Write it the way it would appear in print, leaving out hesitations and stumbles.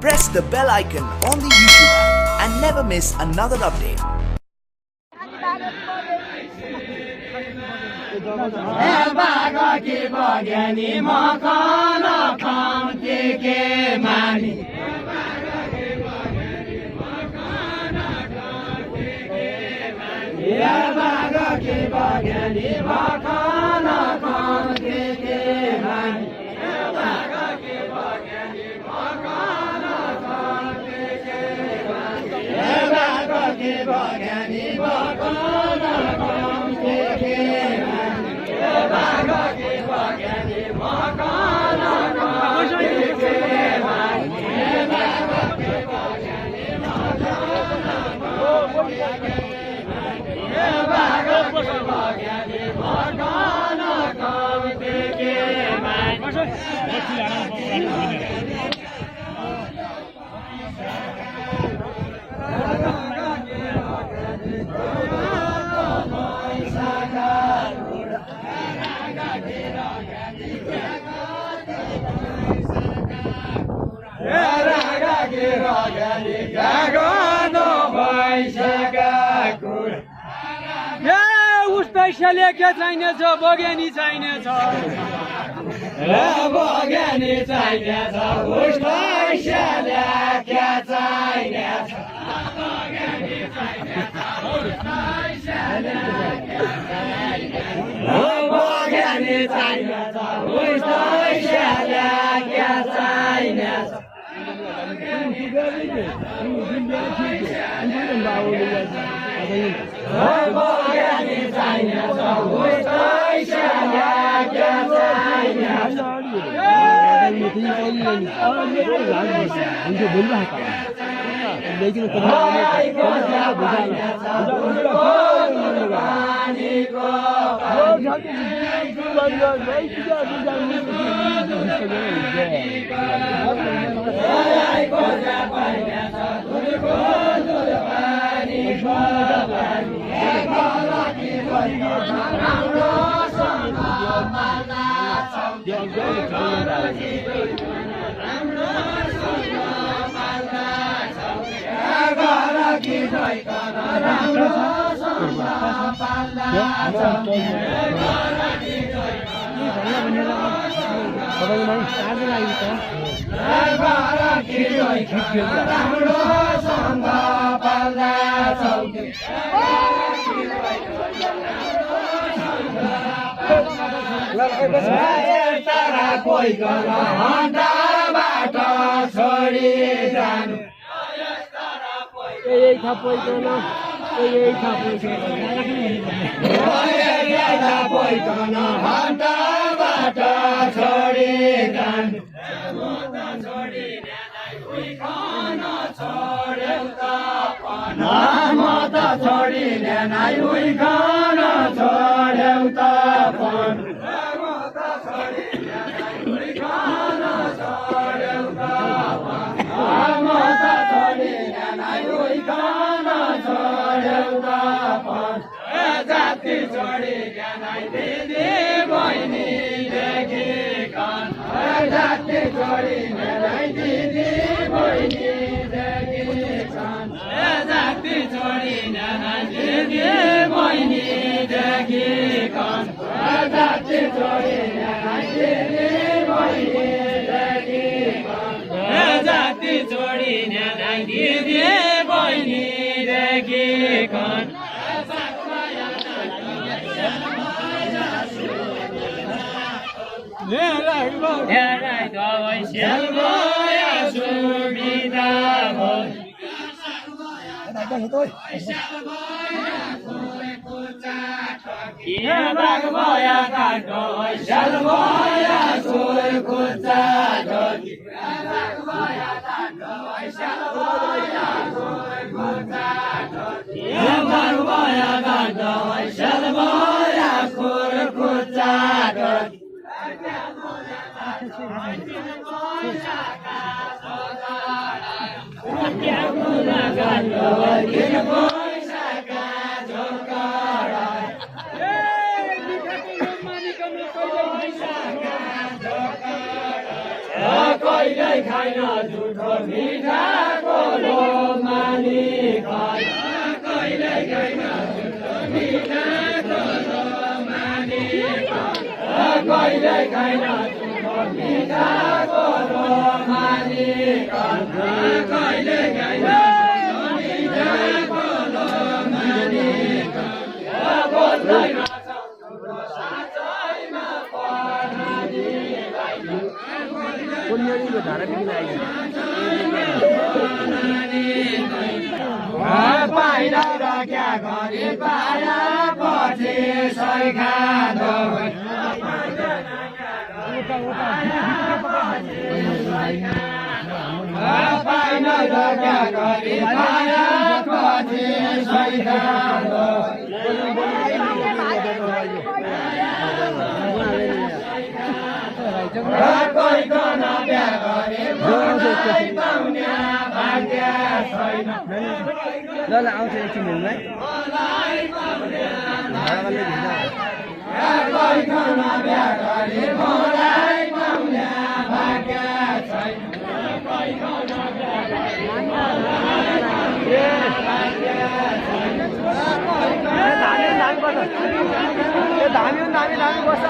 press the bell icon on the YouTube app and never miss another update. पैसाले के चाहिनेछ बग्यानी चाहिनेछ बग्यानी चाहिनेछ उस पैसाले के चाहिनेछ बग्यानी चाहिनेछ उस पैसाले के चाहिनेछ Koile खाइन झुठो मिठाको लोमानी खाइन कहिले खाइन झुठो मिठाको लोमानी कहिले खाइन झुठो मिठाको लोमानी कहिले खाइन मिठाको लोमानी बोल्दैन साँच्चैमा को धारा बिग्रिन पाइन र क्या गरी पाया पछि सैखा पाइन र क्या गरी पाया पछि सैखा कोहीको नब्या गरे मलाई पाउने भाग्य छैन ल आउँछ एकछिन हेर्नुलाई कोहीको नब्या गरे मलाई पाउने भाग्य छैन कोहीको नब्या धामी बस